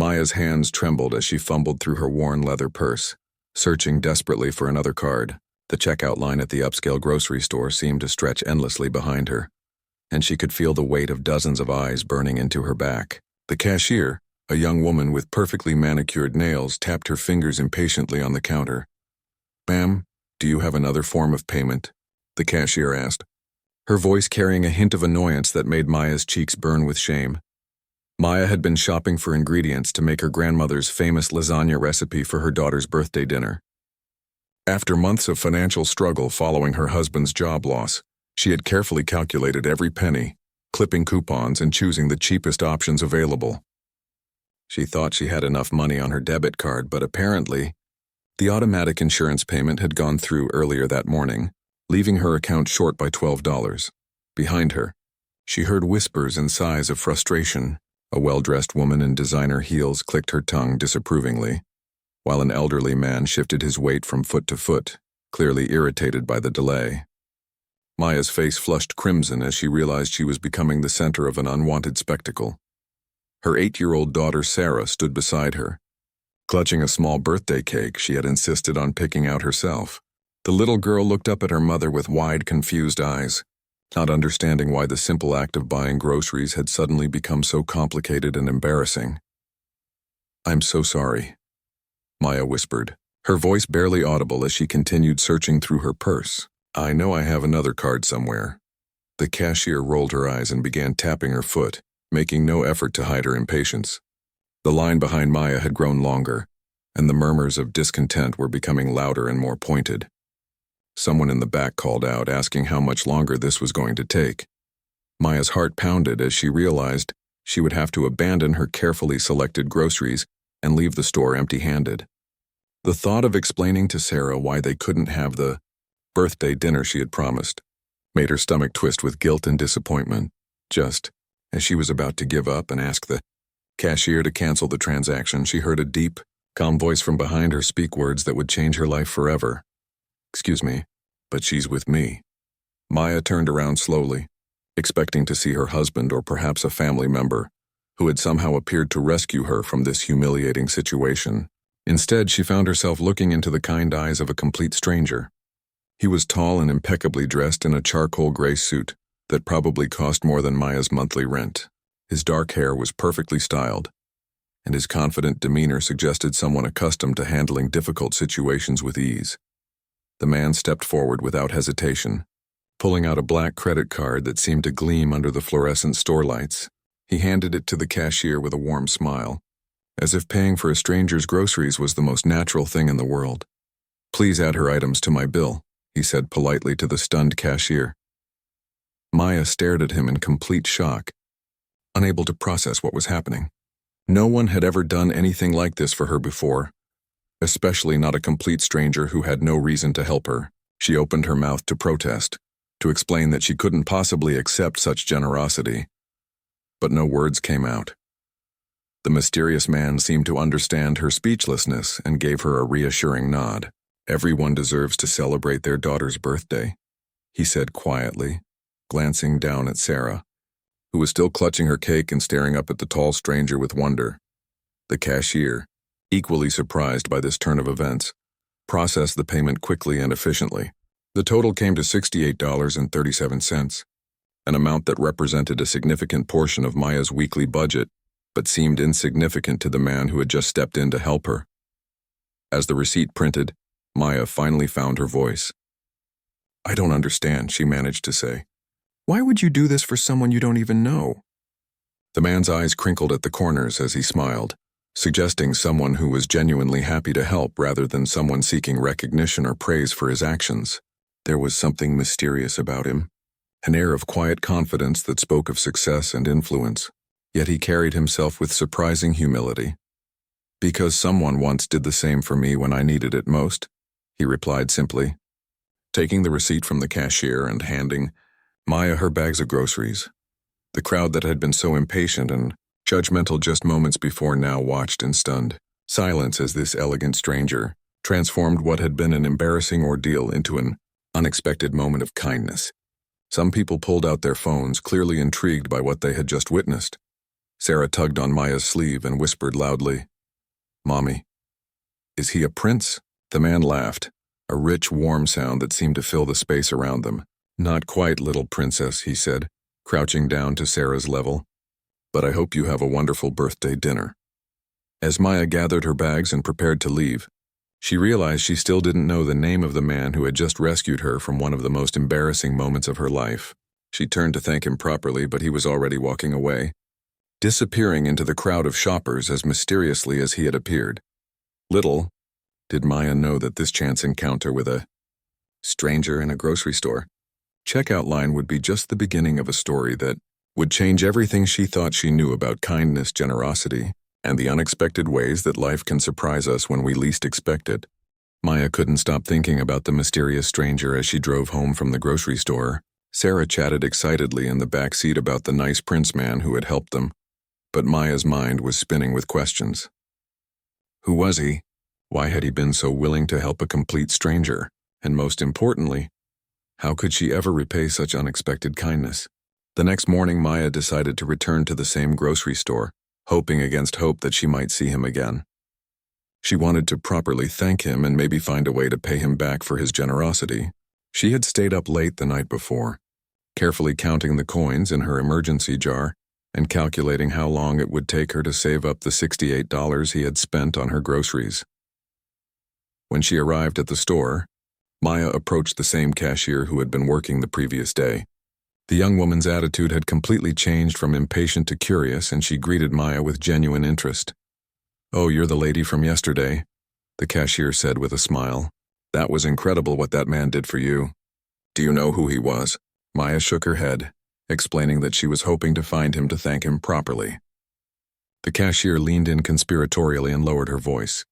Maya's hands trembled as she fumbled through her worn leather purse, searching desperately for another card. The checkout line at the upscale grocery store seemed to stretch endlessly behind her, and she could feel the weight of dozens of eyes burning into her back. The cashier, a young woman with perfectly manicured nails, tapped her fingers impatiently on the counter. "Ma'am, do you have another form of payment?" the cashier asked, her voice carrying a hint of annoyance that made Maya's cheeks burn with shame. Maya had been shopping for ingredients to make her grandmother's famous lasagna recipe for her daughter's birthday dinner. After months of financial struggle following her husband's job loss, she had carefully calculated every penny, clipping coupons and choosing the cheapest options available. She thought she had enough money on her debit card, but apparently, the automatic insurance payment had gone through earlier that morning, leaving her account short by $12. Behind her, she heard whispers and sighs of frustration. A well-dressed woman in designer heels clicked her tongue disapprovingly, while an elderly man shifted his weight from foot to foot, clearly irritated by the delay. Maya's face flushed crimson as she realized she was becoming the center of an unwanted spectacle. Her 8-year-old daughter Sarah stood beside her, clutching a small birthday cake she had insisted on picking out herself. The little girl looked up at her mother with wide, confused eyes, not understanding why the simple act of buying groceries had suddenly become so complicated and embarrassing. "I'm so sorry," Maya whispered, her voice barely audible as she continued searching through her purse. "I know I have another card somewhere." The cashier rolled her eyes and began tapping her foot, making no effort to hide her impatience. The line behind Maya had grown longer, and the murmurs of discontent were becoming louder and more pointed. Someone in the back called out, asking how much longer this was going to take. Maya's heart pounded as she realized she would have to abandon her carefully selected groceries and leave the store empty-handed. The thought of explaining to Sarah why they couldn't have the birthday dinner she had promised made her stomach twist with guilt and disappointment. Just as she was about to give up and ask the cashier to cancel the transaction, she heard a deep, calm voice from behind her speak words that would change her life forever. "Excuse me, but she's with me." Maya turned around slowly, expecting to see her husband or perhaps a family member who had somehow appeared to rescue her from this humiliating situation. Instead, she found herself looking into the kind eyes of a complete stranger. He was tall and impeccably dressed in a charcoal gray suit that probably cost more than Maya's monthly rent. His dark hair was perfectly styled, and his confident demeanor suggested someone accustomed to handling difficult situations with ease. The man stepped forward without hesitation, pulling out a black credit card that seemed to gleam under the fluorescent store lights. He handed it to the cashier with a warm smile, as if paying for a stranger's groceries was the most natural thing in the world. "Please add her items to my bill," he said politely to the stunned cashier. Maya stared at him in complete shock, unable to process what was happening. No one had ever done anything like this for her before, especially not a complete stranger who had no reason to help her. She opened her mouth to protest, to explain that she couldn't possibly accept such generosity, but no words came out. The mysterious man seemed to understand her speechlessness and gave her a reassuring nod. "Everyone deserves to celebrate their daughter's birthday," he said quietly, glancing down at Sarah, who was still clutching her cake and staring up at the tall stranger with wonder. The cashier, equally surprised by this turn of events, processed the payment quickly and efficiently. The total came to $68.37, an amount that represented a significant portion of Maya's weekly budget, but seemed insignificant to the man who had just stepped in to help her. As the receipt printed, Maya finally found her voice. "I don't understand," she managed to say. "Why would you do this for someone you don't even know?" The man's eyes crinkled at the corners as he smiled, suggesting someone who was genuinely happy to help rather than someone seeking recognition or praise for his actions. There was something mysterious about him, an air of quiet confidence that spoke of success and influence, yet he carried himself with surprising humility. "Because someone once did the same for me when I needed it most," he replied simply, taking the receipt from the cashier and handing Maya her bags of groceries. The crowd that had been so impatient and judgmental just moments before now watched in stunned silence as this elegant stranger transformed what had been an embarrassing ordeal into an unexpected moment of kindness. Some people pulled out their phones, clearly intrigued by what they had just witnessed. Sarah tugged on Maya's sleeve and whispered loudly, "Mommy, is he a prince?" The man laughed, a rich, warm sound that seemed to fill the space around them. "Not quite, little princess," he said, crouching down to Sarah's level. "But I hope you have a wonderful birthday dinner." As Maya gathered her bags and prepared to leave, she realized she still didn't know the name of the man who had just rescued her from one of the most embarrassing moments of her life. She turned to thank him properly, but he was already walking away, disappearing into the crowd of shoppers as mysteriously as he had appeared. Little did Maya know that this chance encounter with a stranger in a grocery store checkout line would be just the beginning of a story that would change everything she thought she knew about kindness, generosity, and the unexpected ways that life can surprise us when we least expect it. Maya couldn't stop thinking about the mysterious stranger as she drove home from the grocery store. Sarah chatted excitedly in the back seat about the nice prince man who had helped them, but Maya's mind was spinning with questions. Who was he? Why had he been so willing to help a complete stranger? And most importantly, how could she ever repay such unexpected kindness? The next morning, Maya decided to return to the same grocery store, hoping against hope that she might see him again. She wanted to properly thank him and maybe find a way to pay him back for his generosity. She had stayed up late the night before, carefully counting the coins in her emergency jar and calculating how long it would take her to save up the $68 he had spent on her groceries. When she arrived at the store, Maya approached the same cashier who had been working the previous day. The young woman's attitude had completely changed from impatient to curious, and she greeted Maya with genuine interest. "Oh, you're the lady from yesterday," the cashier said with a smile. "That was incredible what that man did for you. Do you know who he was?" Maya shook her head, explaining that she was hoping to find him to thank him properly. The cashier leaned in conspiratorially and lowered her voice.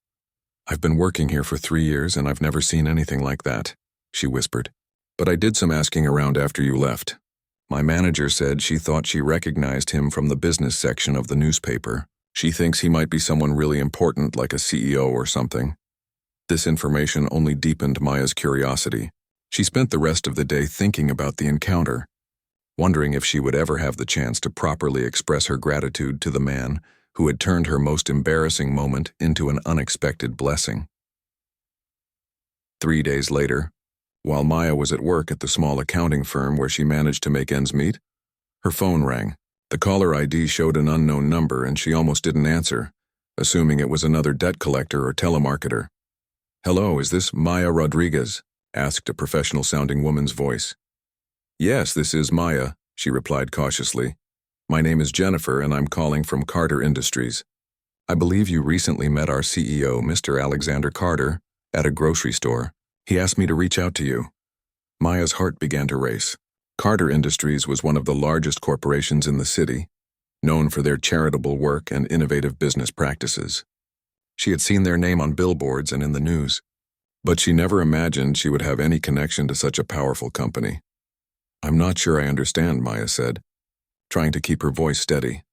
"I've been working here for 3 years and I've never seen anything like that," she whispered. "But I did some asking around after you left. My manager said she thought she recognized him from the business section of the newspaper. She thinks he might be someone really important like a CEO or something." This information only deepened Maya's curiosity. She spent the rest of the day thinking about the encounter, wondering if she would ever have the chance to properly express her gratitude to the man who had turned her most embarrassing moment into an unexpected blessing. 3 days later, while Maya was at work at the small accounting firm where she managed to make ends meet, her phone rang. The caller ID showed an unknown number and she almost didn't answer, assuming it was another debt collector or telemarketer. "Hello, is this Maya Rodriguez?" asked a professional-sounding woman's voice. "Yes, this is Maya," she replied cautiously. "My name is Jennifer and I'm calling from Carter Industries. I believe you recently met our CEO, Mr. Alexander Carter, at a grocery store. He asked me to reach out to you." Maya's heart began to race. Carter Industries was one of the largest corporations in the city, known for their charitable work and innovative business practices. She had seen their name on billboards and in the news, but she never imagined she would have any connection to such a powerful company. "I'm not sure I understand," Maya said, trying to keep her voice steady.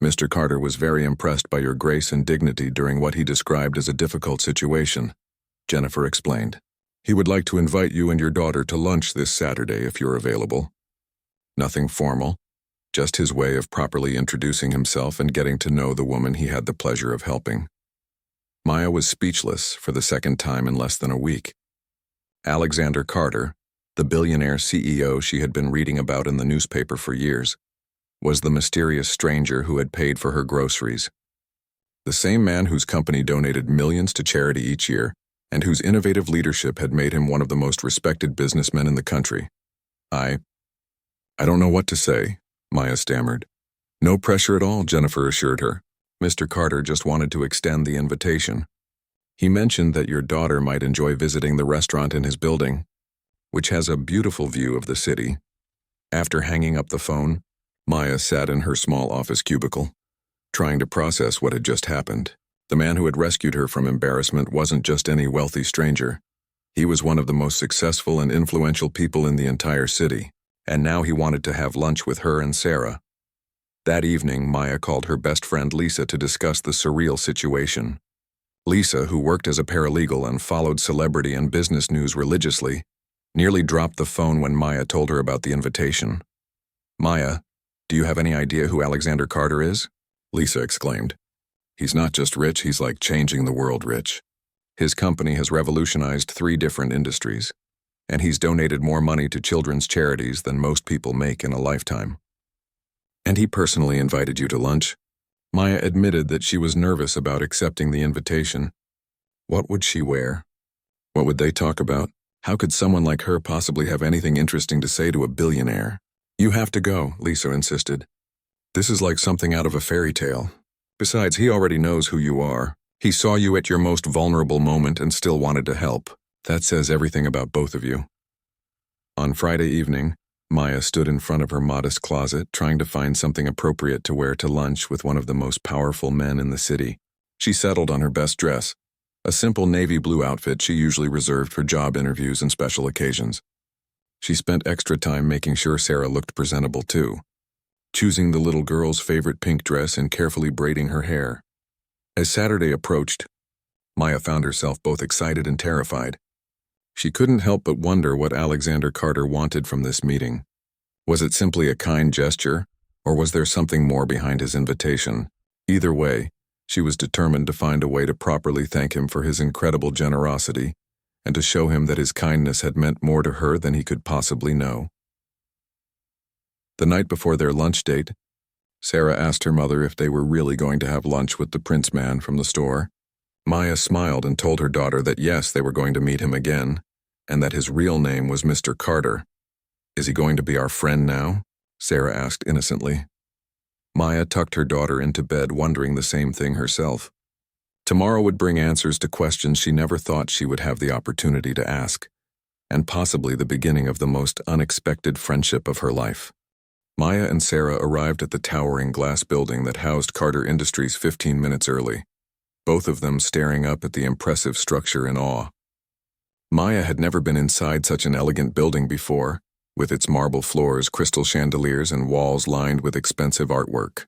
"Mr. Carter was very impressed by your grace and dignity during what he described as a difficult situation," Jennifer explained. "He would like to invite you and your daughter to lunch this Saturday if you're available." Nothing formal, just his way of properly introducing himself and getting to know the woman he had the pleasure of helping. Maya was speechless for the second time in less than a week. Alexander Carter, the billionaire CEO she had been reading about in the newspaper for years, was the mysterious stranger who had paid for her groceries. The same man whose company donated millions to charity each year and whose innovative leadership had made him one of the most respected businessmen in the country. I don't know what to say," Maya stammered. "No pressure at all," Jennifer assured her. "Mr. Carter just wanted to extend the invitation. He mentioned that your daughter might enjoy visiting the restaurant in his building, which has a beautiful view of the city." After hanging up the phone, Maya sat in her small office cubicle, trying to process what had just happened. The man who had rescued her from embarrassment wasn't just any wealthy stranger. He was one of the most successful and influential people in the entire city, and now he wanted to have lunch with her and Sarah. That evening, Maya called her best friend Lisa to discuss the surreal situation. Lisa, who worked as a paralegal and followed celebrity and business news religiously, nearly dropped the phone when Maya told her about the invitation. "Maya, do you have any idea who Alexander Carter is?" Lisa exclaimed. He's not just rich, he's like changing the world rich. His company has revolutionized 3 different industries, and he's donated more money to children's charities than most people make in a lifetime. And he personally invited you to lunch? Maya admitted that she was nervous about accepting the invitation. What would she wear? What would they talk about? How could someone like her possibly have anything interesting to say to a billionaire? You have to go, Lisa insisted. This is like something out of a fairy tale. Besides, he already knows who you are. He saw you at your most vulnerable moment and still wanted to help. That says everything about both of you. On Friday evening, Maya stood in front of her modest closet, trying to find something appropriate to wear to lunch with one of the most powerful men in the city. She settled on her best dress, a simple navy blue outfit she usually reserved for job interviews and special occasions. She spent extra time making sure Sarah looked presentable too, choosing the little girl's favorite pink dress and carefully braiding her hair. As Saturday approached, Maya found herself both excited and terrified. She couldn't help but wonder what Alexander Carter wanted from this meeting. Was it simply a kind gesture, or was there something more behind his invitation? Either way, she was determined to find a way to properly thank him for his incredible generosity and to show him that his kindness had meant more to her than he could possibly know. The night before their lunch date, Sarah asked her mother if they were really going to have lunch with the prince man from the store. Maya smiled and told her daughter that yes, they were going to meet him again, and that his real name was Mr. Carter. Is he going to be our friend now? Sarah asked innocently. Maya tucked her daughter into bed, wondering the same thing herself. Tomorrow would bring answers to questions she never thought she would have the opportunity to ask, and possibly the beginning of the most unexpected friendship of her life. Maya and Sarah arrived at the towering glass building that housed Carter Industries 15 minutes early, both of them staring up at the impressive structure in awe. Maya had never been inside such an elegant building before, with its marble floors, crystal chandeliers, and walls lined with expensive artwork.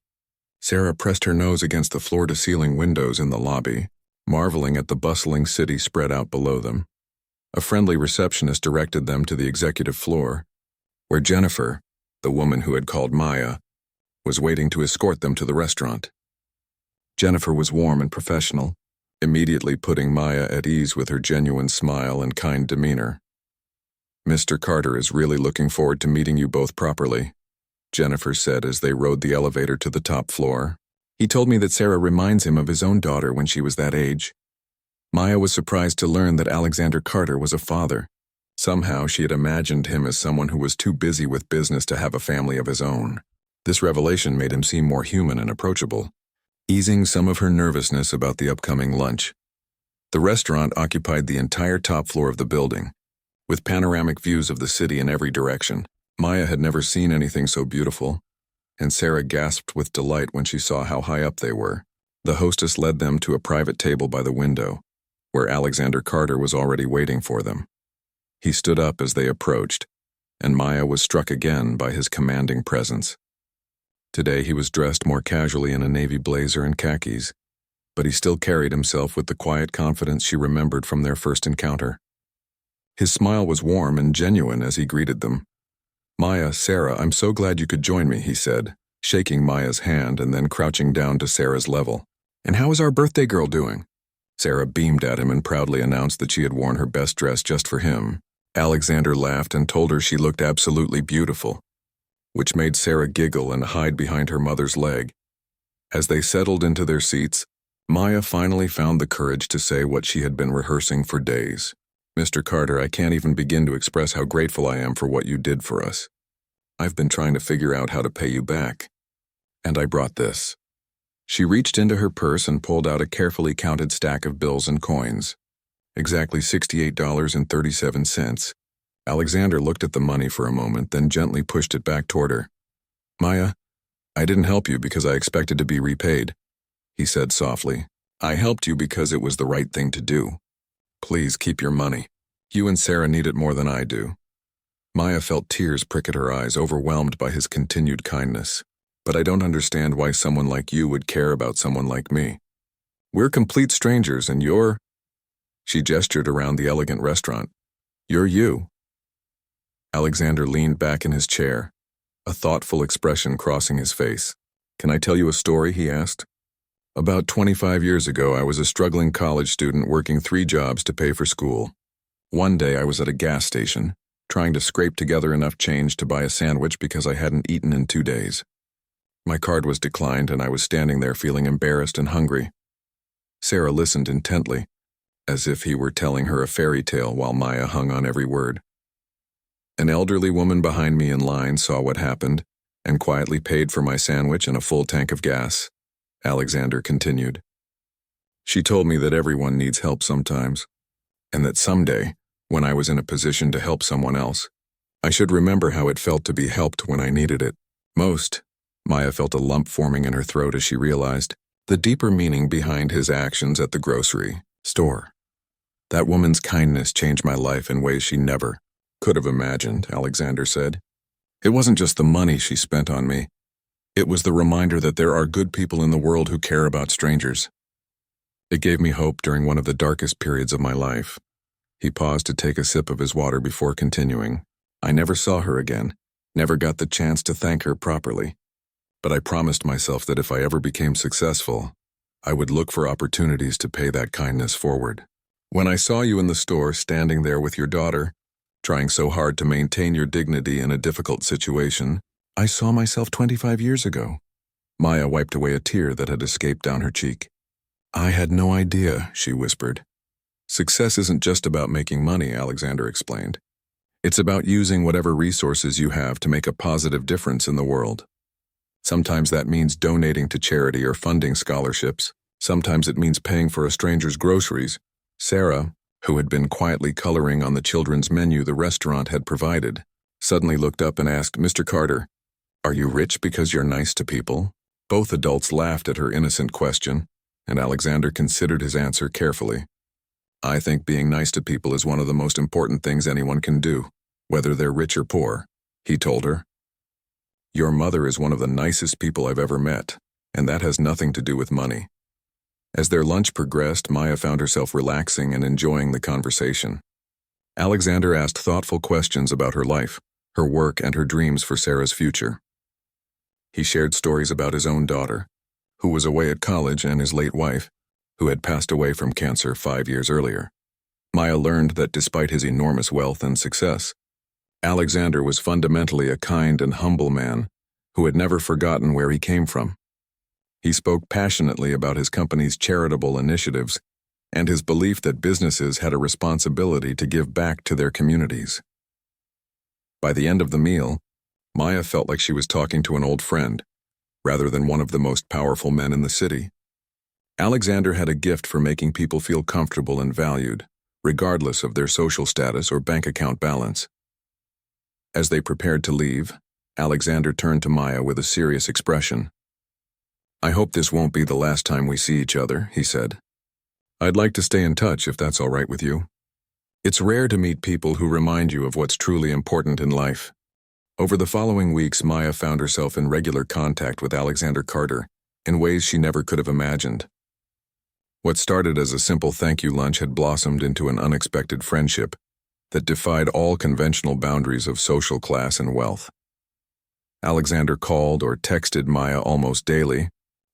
Sarah pressed her nose against the floor-to-ceiling windows in the lobby, marveling at the bustling city spread out below them. A friendly receptionist directed them to the executive floor, where Jennifer, the woman who had called Maya, was waiting to escort them to the restaurant. Jennifer was warm and professional, immediately putting Maya at ease with her genuine smile and kind demeanor. Mr. Carter is really looking forward to meeting you both properly, Jennifer said as they rode the elevator to the top floor. He told me that Sarah reminds him of his own daughter when she was that age. Maya was surprised to learn that Alexander Carter was a father. Somehow she had imagined him as someone who was too busy with business to have a family of his own. This revelation made him seem more human and approachable, easing some of her nervousness about the upcoming lunch. The restaurant occupied the entire top floor of the building, with panoramic views of the city in every direction. Maya had never seen anything so beautiful, and Sarah gasped with delight when she saw how high up they were. The hostess led them to a private table by the window, where Alexander Carter was already waiting for them. He stood up as they approached, and Maya was struck again by his commanding presence. Today he was dressed more casually in a navy blazer and khakis, but he still carried himself with the quiet confidence she remembered from their first encounter. His smile was warm and genuine as he greeted them. "Maya, Sarah, I'm so glad you could join me," he said, shaking Maya's hand and then crouching down to Sarah's level. "And how is our birthday girl doing?" Sarah beamed at him and proudly announced that she had worn her best dress just for him. Alexander laughed and told her she looked absolutely beautiful, which made Sarah giggle and hide behind her mother's leg. As they settled into their seats, Maya finally found the courage to say what she had been rehearsing for days. "Mr. Carter, I can't even begin to express how grateful I am for what you did for us. I've been trying to figure out how to pay you back. And I brought this." She reached into her purse and pulled out a carefully counted stack of bills and coins. Exactly $68.37. Alexander looked at the money for a moment, then gently pushed it back toward her. "Maya, I didn't help you because I expected to be repaid," he said softly. "I helped you because it was the right thing to do. Please keep your money. You and Sarah need it more than I do." Maya felt tears prick at her eyes, overwhelmed by his continued kindness. "But I don't understand why someone like you would care about someone like me. We're complete strangers and you're—" She gestured around the elegant restaurant. "You're you." Alexander leaned back in his chair, a thoughtful expression crossing his face. Can I tell you a story? He asked. About 25 years ago, I was a struggling college student working 3 jobs to pay for school. One day I was at a gas station, trying to scrape together enough change to buy a sandwich because I hadn't eaten in 2 days. My card was declined and I was standing there feeling embarrassed and hungry. Sarah listened intently, as if he were telling her a fairy tale while Maya hung on every word. An elderly woman behind me in line saw what happened and quietly paid for my sandwich and a full tank of gas, Alexander continued. She told me that everyone needs help sometimes, and that someday, when I was in a position to help someone else, I should remember how it felt to be helped when I needed it most. Maya felt a lump forming in her throat as she realized the deeper meaning behind his actions at the grocery store. That woman's kindness changed my life in ways she never could have imagined, Alexander said. It wasn't just the money she spent on me. It was the reminder that there are good people in the world who care about strangers. It gave me hope during one of the darkest periods of my life. He paused to take a sip of his water before continuing. I never saw her again, never got the chance to thank her properly. But I promised myself that if I ever became successful, I would look for opportunities to pay that kindness forward. When I saw you in the store standing there with your daughter, trying so hard to maintain your dignity in a difficult situation, I saw myself 25 years ago. Maya wiped away a tear that had escaped down her cheek. I had no idea, she whispered. Success isn't just about making money, Alexander explained. It's about using whatever resources you have to make a positive difference in the world. Sometimes that means donating to charity or funding scholarships. Sometimes it means paying for a stranger's groceries. Sarah, who had been quietly coloring on the children's menu the restaurant had provided, suddenly looked up and asked, Mr. Carter, are you rich because you're nice to people? Both adults laughed at her innocent question, and Alexander considered his answer carefully. I think being nice to people is one of the most important things anyone can do, whether they're rich or poor, he told her. Your mother is one of the nicest people I've ever met, and that has nothing to do with money. As their lunch progressed, Maya found herself relaxing and enjoying the conversation. Alexander asked thoughtful questions about her life, her work, and her dreams for Sarah's future. He shared stories about his own daughter, who was away at college, and his late wife, who had passed away from cancer 5 years earlier. Maya learned that despite his enormous wealth and success, Alexander was fundamentally a kind and humble man who had never forgotten where he came from. He spoke passionately about his company's charitable initiatives and his belief that businesses had a responsibility to give back to their communities. By the end of the meal, Maya felt like she was talking to an old friend, rather than one of the most powerful men in the city. Alexander had a gift for making people feel comfortable and valued, regardless of their social status or bank account balance. As they prepared to leave, Alexander turned to Maya with a serious expression. I hope this won't be the last time we see each other, he said. I'd like to stay in touch if that's all right with you. It's rare to meet people who remind you of what's truly important in life. Over the following weeks, Maya found herself in regular contact with Alexander Carter in ways she never could have imagined. What started as a simple thank you lunch had blossomed into an unexpected friendship that defied all conventional boundaries of social class and wealth. Alexander called or texted Maya almost daily,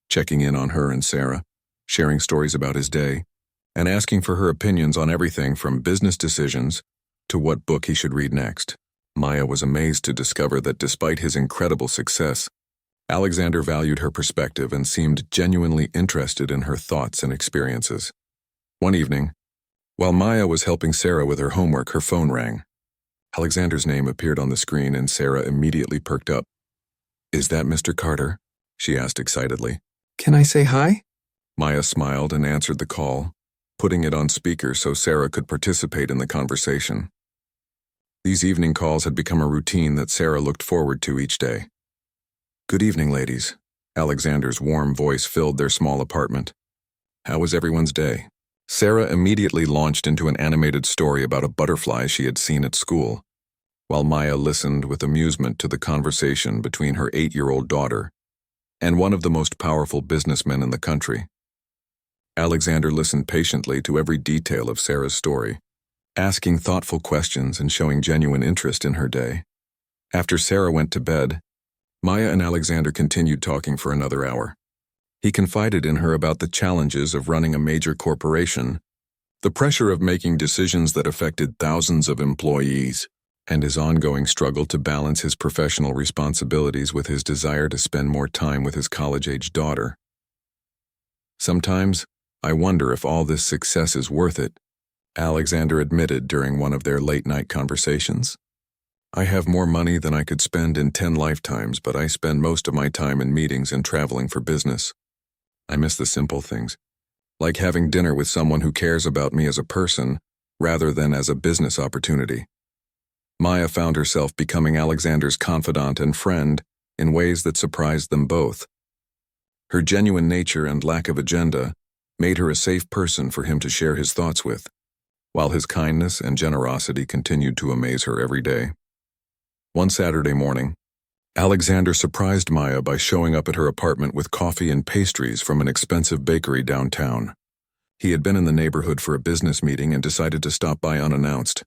checking in on her and Sarah, sharing stories about his day, and asking for her opinions on everything from business decisions to what book he should read next. Maya was amazed to discover that despite his incredible success, Alexander valued her perspective and seemed genuinely interested in her thoughts and experiences. One evening, while Maya was helping Sarah with her homework, her phone rang. Alexander's name appeared on the screen and Sarah immediately perked up. Is that Mr. Carter? She asked excitedly. Can I say hi? Maya smiled and answered the call, putting it on speaker so Sarah could participate in the conversation. These evening calls had become a routine that Sarah looked forward to each day. Good evening, ladies. Alexander's warm voice filled their small apartment. How was everyone's day? Sarah immediately launched into an animated story about a butterfly she had seen at school, while Maya listened with amusement to the conversation between her 8-year-old daughter and one of the most powerful businessmen in the country. Alexander listened patiently to every detail of Sarah's story, asking thoughtful questions and showing genuine interest in her day. After Sarah went to bed, Maya and Alexander continued talking for another hour. He confided in her about the challenges of running a major corporation, the pressure of making decisions that affected thousands of employees, and his ongoing struggle to balance his professional responsibilities with his desire to spend more time with his college-age daughter. "Sometimes, I wonder if all this success is worth it," Alexander admitted during one of their late-night conversations. "I have more money than I could spend in 10 lifetimes, but I spend most of my time in meetings and traveling for business. I miss the simple things, like having dinner with someone who cares about me as a person rather than as a business opportunity." Maya found herself becoming Alexander's confidant and friend in ways that surprised them both. Her genuine nature and lack of agenda made her a safe person for him to share his thoughts with, while his kindness and generosity continued to amaze her every day. One Saturday morning, Alexander surprised Maya by showing up at her apartment with coffee and pastries from an expensive bakery downtown. He had been in the neighborhood for a business meeting and decided to stop by unannounced.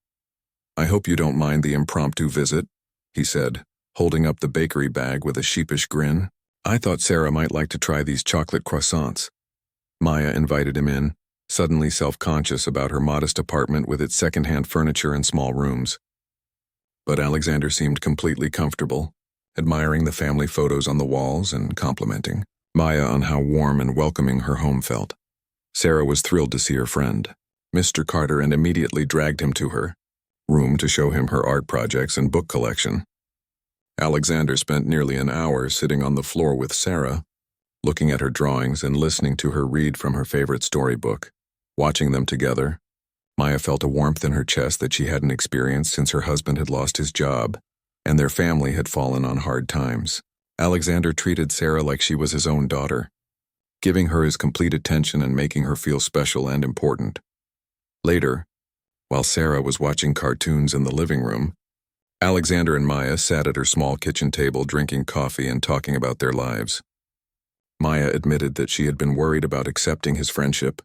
"I hope you don't mind the impromptu visit," he said, holding up the bakery bag with a sheepish grin. "I thought Sarah might like to try these chocolate croissants." Maya invited him in, suddenly self-conscious about her modest apartment with its second-hand furniture and small rooms. But Alexander seemed completely comfortable, admiring the family photos on the walls and complimenting Maya on how warm and welcoming her home felt. Sarah was thrilled to see her friend, Mr. Carter, and immediately dragged him to her room to show him her art projects and book collection. Alexander spent nearly an hour sitting on the floor with Sarah, looking at her drawings and listening to her read from her favorite storybook. Watching them together, Maya felt a warmth in her chest that she hadn't experienced since her husband had lost his job and their family had fallen on hard times. Alexander treated Sarah like she was his own daughter, giving her his complete attention and making her feel special and important. Later, while Sarah was watching cartoons in the living room, Alexander and Maya sat at her small kitchen table drinking coffee and talking about their lives. Maya admitted that she had been worried about accepting his friendship,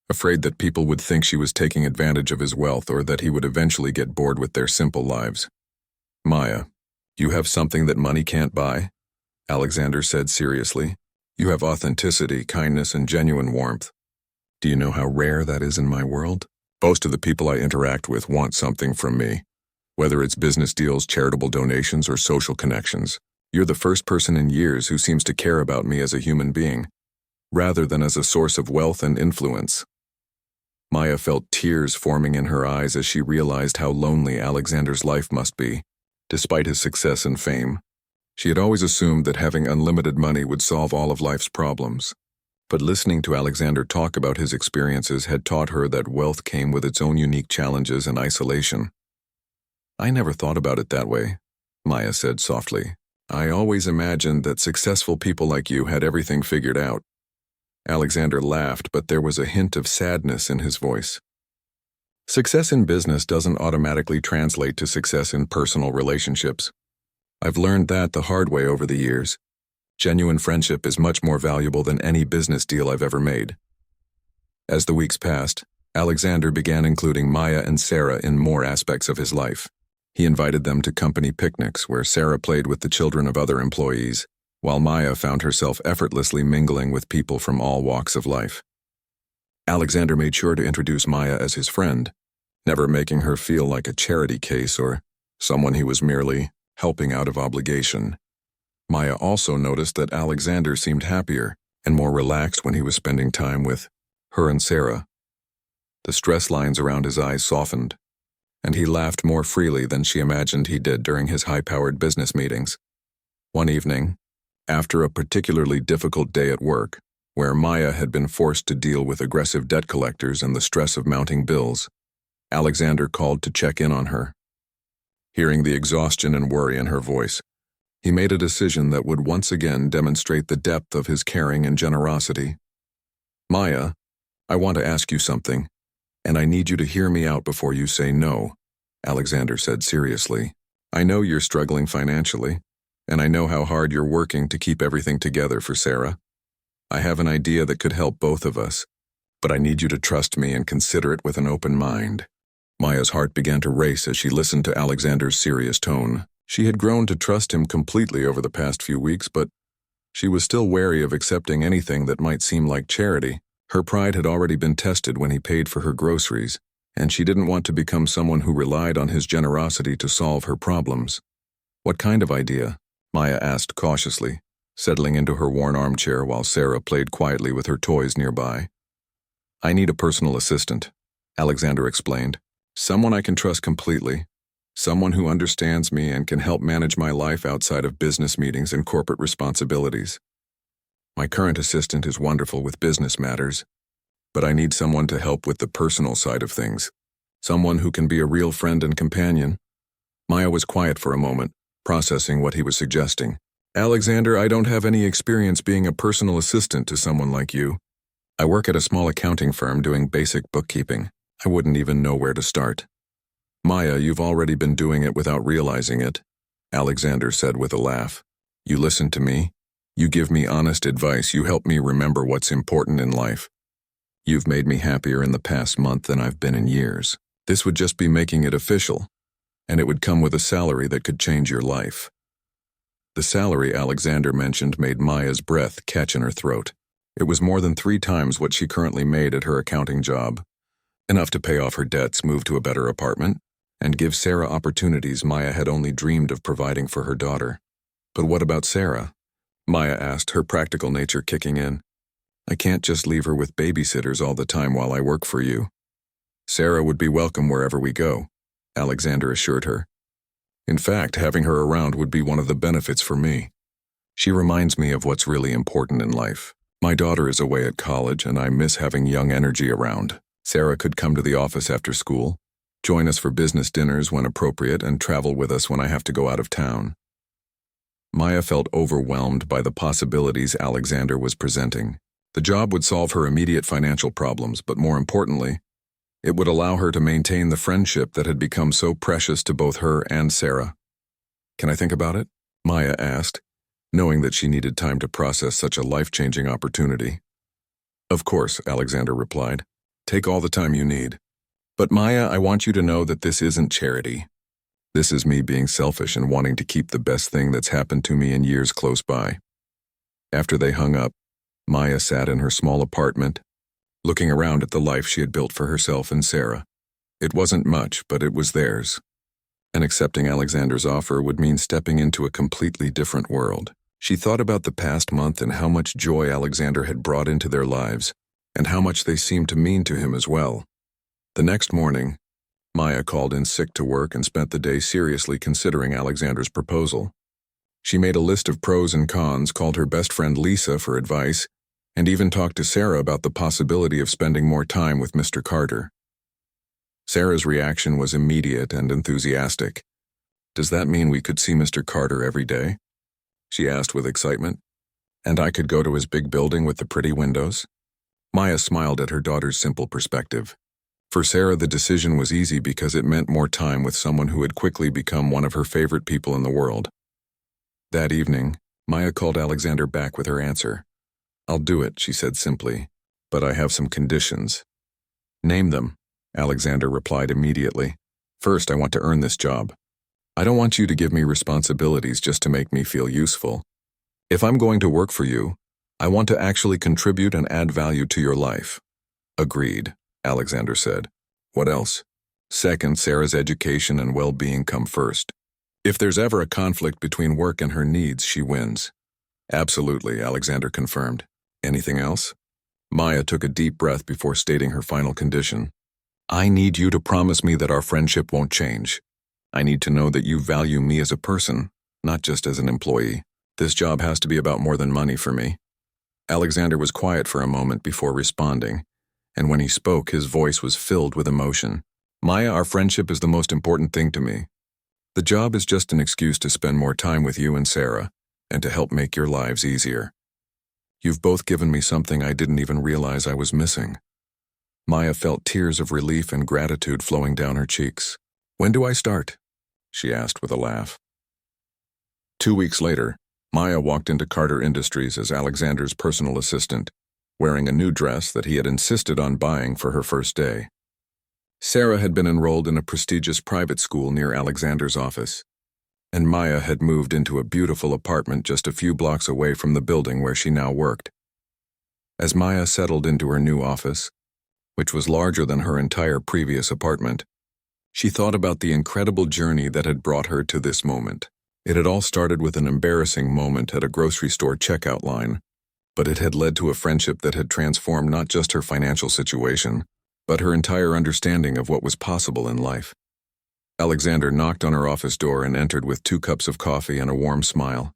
afraid that people would think she was taking advantage of his wealth or that he would eventually get bored with their simple lives. "Maya, you have something that money can't buy," Alexander said seriously. "You have authenticity, kindness, and genuine warmth. Do you know how rare that is in my world? Most of the people I interact with want something from me, whether it's business deals, charitable donations, or social connections. You're the first person in years who seems to care about me as a human being, rather than as a source of wealth and influence." Maya felt tears forming in her eyes as she realized how lonely Alexander's life must be, despite his success and fame. She had always assumed that having unlimited money would solve all of life's problems. But listening to Alexander talk about his experiences had taught her that wealth came with its own unique challenges and isolation. "I never thought about it that way," Maya said softly. "I always imagined that successful people like you had everything figured out." Alexander laughed, but there was a hint of sadness in his voice. Success in business doesn't automatically translate to success in personal relationships. I've learned that the hard way over the years. Genuine friendship is much more valuable than any business deal I've ever made. As the weeks passed, Alexander began including Maya and Sarah in more aspects of his life. He invited them to company picnics where Sarah played with the children of other employees, while Maya found herself effortlessly mingling with people from all walks of life. Alexander made sure to introduce Maya as his friend, never making her feel like a charity case or someone he was merely helping out of obligation. Maya also noticed that Alexander seemed happier and more relaxed when he was spending time with her and Sarah. The stress lines around his eyes softened, and he laughed more freely than she imagined he did during his high-powered business meetings. One evening, after a particularly difficult day at work, where Maya had been forced to deal with aggressive debt collectors and the stress of mounting bills, Alexander called to check in on her. Hearing the exhaustion and worry in her voice, he made a decision that would once again demonstrate the depth of his caring and generosity. "Maya, I want to ask you something, and I need you to hear me out before you say no," Alexander said seriously. "I know you're struggling financially, and I know how hard you're working to keep everything together for Sarah. I have an idea that could help both of us, but I need you to trust me and consider it with an open mind." Maya's heart began to race as she listened to Alexander's serious tone. She had grown to trust him completely over the past few weeks, but she was still wary of accepting anything that might seem like charity. Her pride had already been tested when he paid for her groceries, and she didn't want to become someone who relied on his generosity to solve her problems. "What kind of idea?" Maya asked cautiously, settling into her worn armchair while Sarah played quietly with her toys nearby. "I need a personal assistant," Alexander explained. "Someone I can trust completely. Someone who understands me and can help manage my life outside of business meetings and corporate responsibilities. My current assistant is wonderful with business matters, but I need someone to help with the personal side of things. Someone who can be a real friend and companion." Maya was quiet for a moment, processing what he was suggesting. "Alexander, I don't have any experience being a personal assistant to someone like you. I work at a small accounting firm doing basic bookkeeping. I wouldn't even know where to start." "Maya, you've already been doing it without realizing it," Alexander said with a laugh. "You listen to me. You give me honest advice. You help me remember what's important in life. You've made me happier in the past month than I've been in years. This would just be making it official, and it would come with a salary that could change your life." The salary Alexander mentioned made Maya's breath catch in her throat. It was more than 3 times what she currently made at her accounting job. Enough to pay off her debts, move to a better apartment, and give Sarah opportunities Maya had only dreamed of providing for her daughter. "But what about Sarah?" Maya asked, her practical nature kicking in. "I can't just leave her with babysitters all the time while I work for you." "Sarah would be welcome wherever we go," Alexander assured her. "In fact, having her around would be one of the benefits for me. She reminds me of what's really important in life. My daughter is away at college, and I miss having young energy around. Sarah could come to the office after school, join us for business dinners when appropriate, and travel with us when I have to go out of town." Maya felt overwhelmed by the possibilities Alexander was presenting. The job would solve her immediate financial problems, but more importantly, it would allow her to maintain the friendship that had become so precious to both her and Sarah. "Can I think about it?" Maya asked, knowing that she needed time to process such a life-changing opportunity. "Of course," Alexander replied. "Take all the time you need. But Maya, I want you to know that this isn't charity. This is me being selfish and wanting to keep the best thing that's happened to me in years close by." After they hung up, Maya sat in her small apartment, looking around at the life she had built for herself and Sarah. It wasn't much, but it was theirs. And accepting Alexander's offer would mean stepping into a completely different world. She thought about the past month and how much joy Alexander had brought into their lives, and how much they seemed to mean to him as well. The next morning, Maya called in sick to work and spent the day seriously considering Alexander's proposal. She made a list of pros and cons, called her best friend Lisa for advice, and even talked to Sarah about the possibility of spending more time with Mr. Carter. Sarah's reaction was immediate and enthusiastic. "Does that mean we could see Mr. Carter every day?" she asked with excitement. "And I could go to his big building with the pretty windows?" Maya smiled at her daughter's simple perspective. For Sarah, the decision was easy because it meant more time with someone who had quickly become one of her favorite people in the world. That evening, Maya called Alexander back with her answer. "I'll do it," she said simply, "but I have some conditions." "Name them," Alexander replied immediately. "First, I want to earn this job. I don't want you to give me responsibilities just to make me feel useful. If I'm going to work for you, I want to actually contribute and add value to your life." "Agreed," Alexander said. "What else?" "Second, Sarah's education and well-being come first. If there's ever a conflict between work and her needs, she wins." "Absolutely," Alexander confirmed. "Anything else?" Maya took a deep breath before stating her final condition. "I need you to promise me that our friendship won't change. I need to know that you value me as a person, not just as an employee. This job has to be about more than money for me." Alexander was quiet for a moment before responding, and when he spoke, his voice was filled with emotion. "Maya, our friendship is the most important thing to me. The job is just an excuse to spend more time with you and Sarah, and to help make your lives easier. You've both given me something I didn't even realize I was missing." Maya felt tears of relief and gratitude flowing down her cheeks. "When do I start?" she asked with a laugh. 2 weeks later, Maya walked into Carter Industries as Alexander's personal assistant, wearing a new dress that he had insisted on buying for her first day. Sarah had been enrolled in a prestigious private school near Alexander's office. and Maya had moved into a beautiful apartment just a few blocks away from the building where she now worked. As Maya settled into her new office, which was larger than her entire previous apartment, she thought about the incredible journey that had brought her to this moment. It had all started with an embarrassing moment at a grocery store checkout line, but it had led to a friendship that had transformed not just her financial situation, but her entire understanding of what was possible in life. Alexander knocked on her office door and entered with 2 cups of coffee and a warm smile.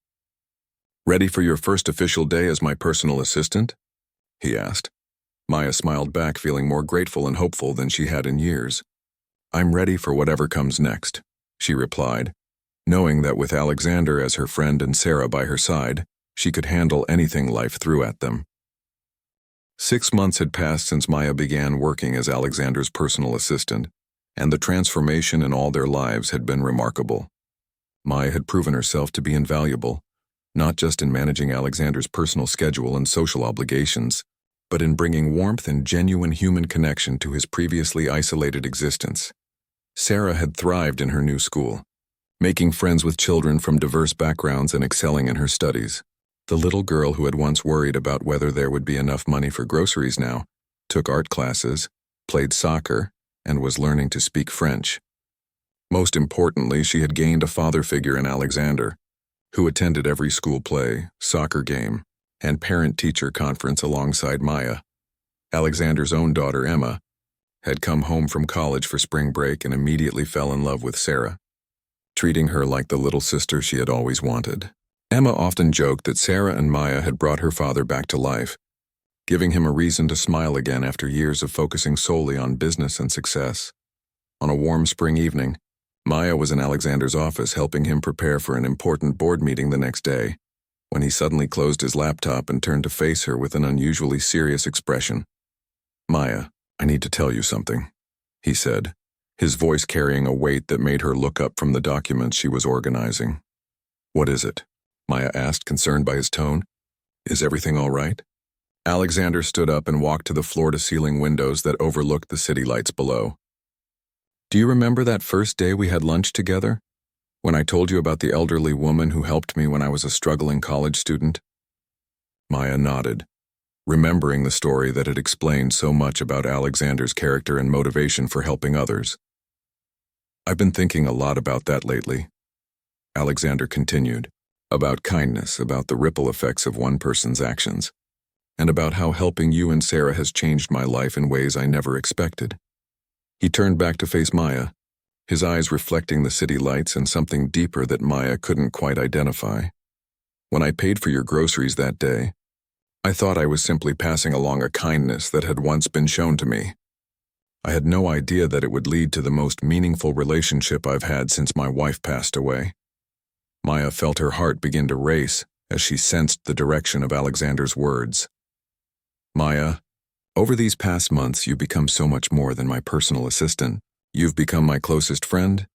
"Ready for your first official day as my personal assistant?" he asked. Maya smiled back, feeling more grateful and hopeful than she had in years. "I'm ready for whatever comes next," she replied, knowing that with Alexander as her friend and Sarah by her side, she could handle anything life threw at them. 6 months had passed since Maya began working as Alexander's personal assistant, and the transformation in all their lives had been remarkable. Maya had proven herself to be invaluable, not just in managing Alexander's personal schedule and social obligations, but in bringing warmth and genuine human connection to his previously isolated existence. Sarah had thrived in her new school, making friends with children from diverse backgrounds and excelling in her studies. The little girl who had once worried about whether there would be enough money for groceries now took art classes, played soccer, and was learning to speak French. Most importantly, she had gained a father figure in Alexander, who attended every school play, soccer game, and parent-teacher conference alongside Maya. Alexander's own daughter, Emma, had come home from college for spring break and immediately fell in love with Sarah, treating her like the little sister she had always wanted. Emma often joked that Sarah and Maya had brought her father back to life, giving him a reason to smile again after years of focusing solely on business and success. On a warm spring evening, Maya was in Alexander's office helping him prepare for an important board meeting the next day, when he suddenly closed his laptop and turned to face her with an unusually serious expression. "Maya, I need to tell you something," he said, his voice carrying a weight that made her look up from the documents she was organizing. "What is it?" Maya asked, concerned by his tone. "Is everything all right?" Alexander stood up and walked to the floor-to-ceiling windows that overlooked the city lights below. "Do you remember that first day we had lunch together, when I told you about the elderly woman who helped me when I was a struggling college student?" Maya nodded, remembering the story that had explained so much about Alexander's character and motivation for helping others. "I've been thinking a lot about that lately," Alexander continued, "about kindness, about the ripple effects of one person's actions, and about how helping you and Sarah has changed my life in ways I never expected." He turned back to face Maya, his eyes reflecting the city lights and something deeper that Maya couldn't quite identify. "When I paid for your groceries that day, I thought I was simply passing along a kindness that had once been shown to me. I had no idea that it would lead to the most meaningful relationship I've had since my wife passed away." Maya felt her heart begin to race as she sensed the direction of Alexander's words. "Maya, over these past months you've become so much more than my personal assistant. You've become my closest friend,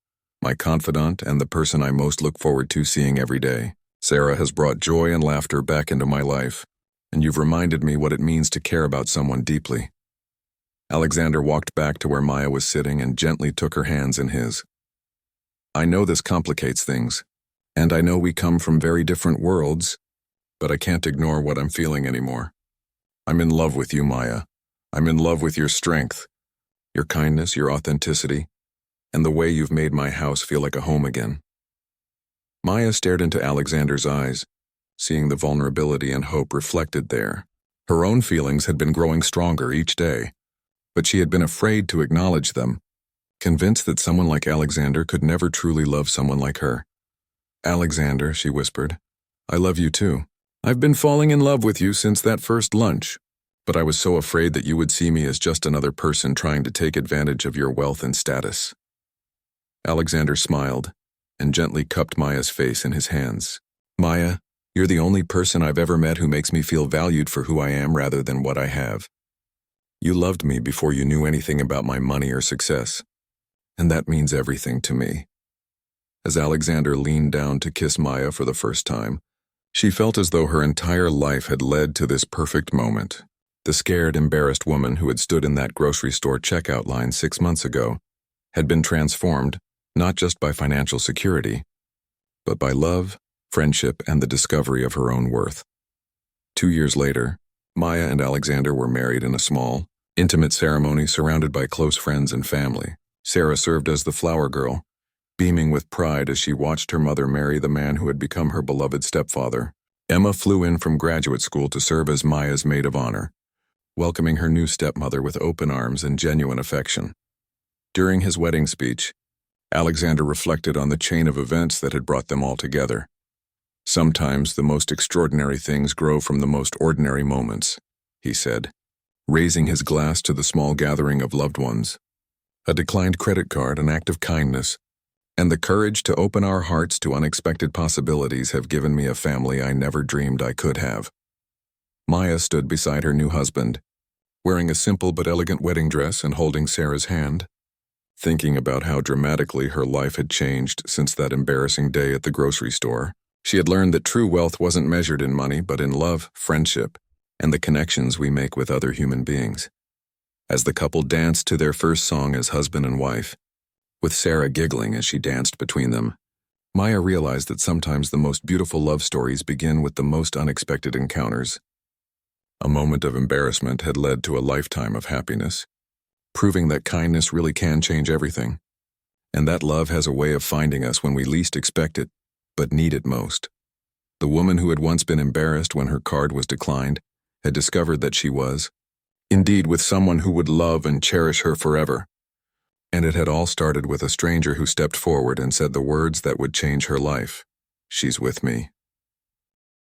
my confidant, and the person I most look forward to seeing every day. Sarah has brought joy and laughter back into my life, and you've reminded me what it means to care about someone deeply." Alexander walked back to where Maya was sitting and gently took her hands in his. "I know this complicates things, and I know we come from very different worlds, but I can't ignore what I'm feeling anymore. I'm in love with you, Maya. I'm in love with your strength, your kindness, your authenticity, and the way you've made my house feel like a home again." Maya stared into Alexander's eyes, seeing the vulnerability and hope reflected there. Her own feelings had been growing stronger each day, but she had been afraid to acknowledge them, convinced that someone like Alexander could never truly love someone like her. "Alexander," she whispered, "I love you too. I've been falling in love with you since that first lunch, but I was so afraid that you would see me as just another person trying to take advantage of your wealth and status." Alexander smiled and gently cupped Maya's face in his hands. "Maya, you're the only person I've ever met who makes me feel valued for who I am rather than what I have. You loved me before you knew anything about my money or success, and that means everything to me." As Alexander leaned down to kiss Maya for the first time, she felt as though her entire life had led to this perfect moment. The scared, embarrassed woman who had stood in that grocery store checkout line 6 months ago had been transformed, not just by financial security, but by love, friendship, and the discovery of her own worth. 2 years later, Maya and Alexander were married in a small, intimate ceremony surrounded by close friends and family. Sarah served as the flower girl, beaming with pride as she watched her mother marry the man who had become her beloved stepfather. Emma flew in from graduate school to serve as Maya's maid of honor, welcoming her new stepmother with open arms and genuine affection. During his wedding speech, Alexander reflected on the chain of events that had brought them all together. "Sometimes the most extraordinary things grow from the most ordinary moments," he said, raising his glass to the small gathering of loved ones. "A declined credit card, an act of kindness, and the courage to open our hearts to unexpected possibilities have given me a family I never dreamed I could have." Maya stood beside her new husband, wearing a simple but elegant wedding dress and holding Sarah's hand, thinking about how dramatically her life had changed since that embarrassing day at the grocery store. She had learned that true wealth wasn't measured in money, but in love, friendship, and the connections we make with other human beings. As the couple danced to their first song as husband and wife, with Sarah giggling as she danced between them, Maya realized that sometimes the most beautiful love stories begin with the most unexpected encounters. A moment of embarrassment had led to a lifetime of happiness, proving that kindness really can change everything, and that love has a way of finding us when we least expect it, but need it most. The woman who had once been embarrassed when her card was declined had discovered that she was, indeed, with someone who would love and cherish her forever. And it had all started with a stranger who stepped forward and said the words that would change her life. "She's with me."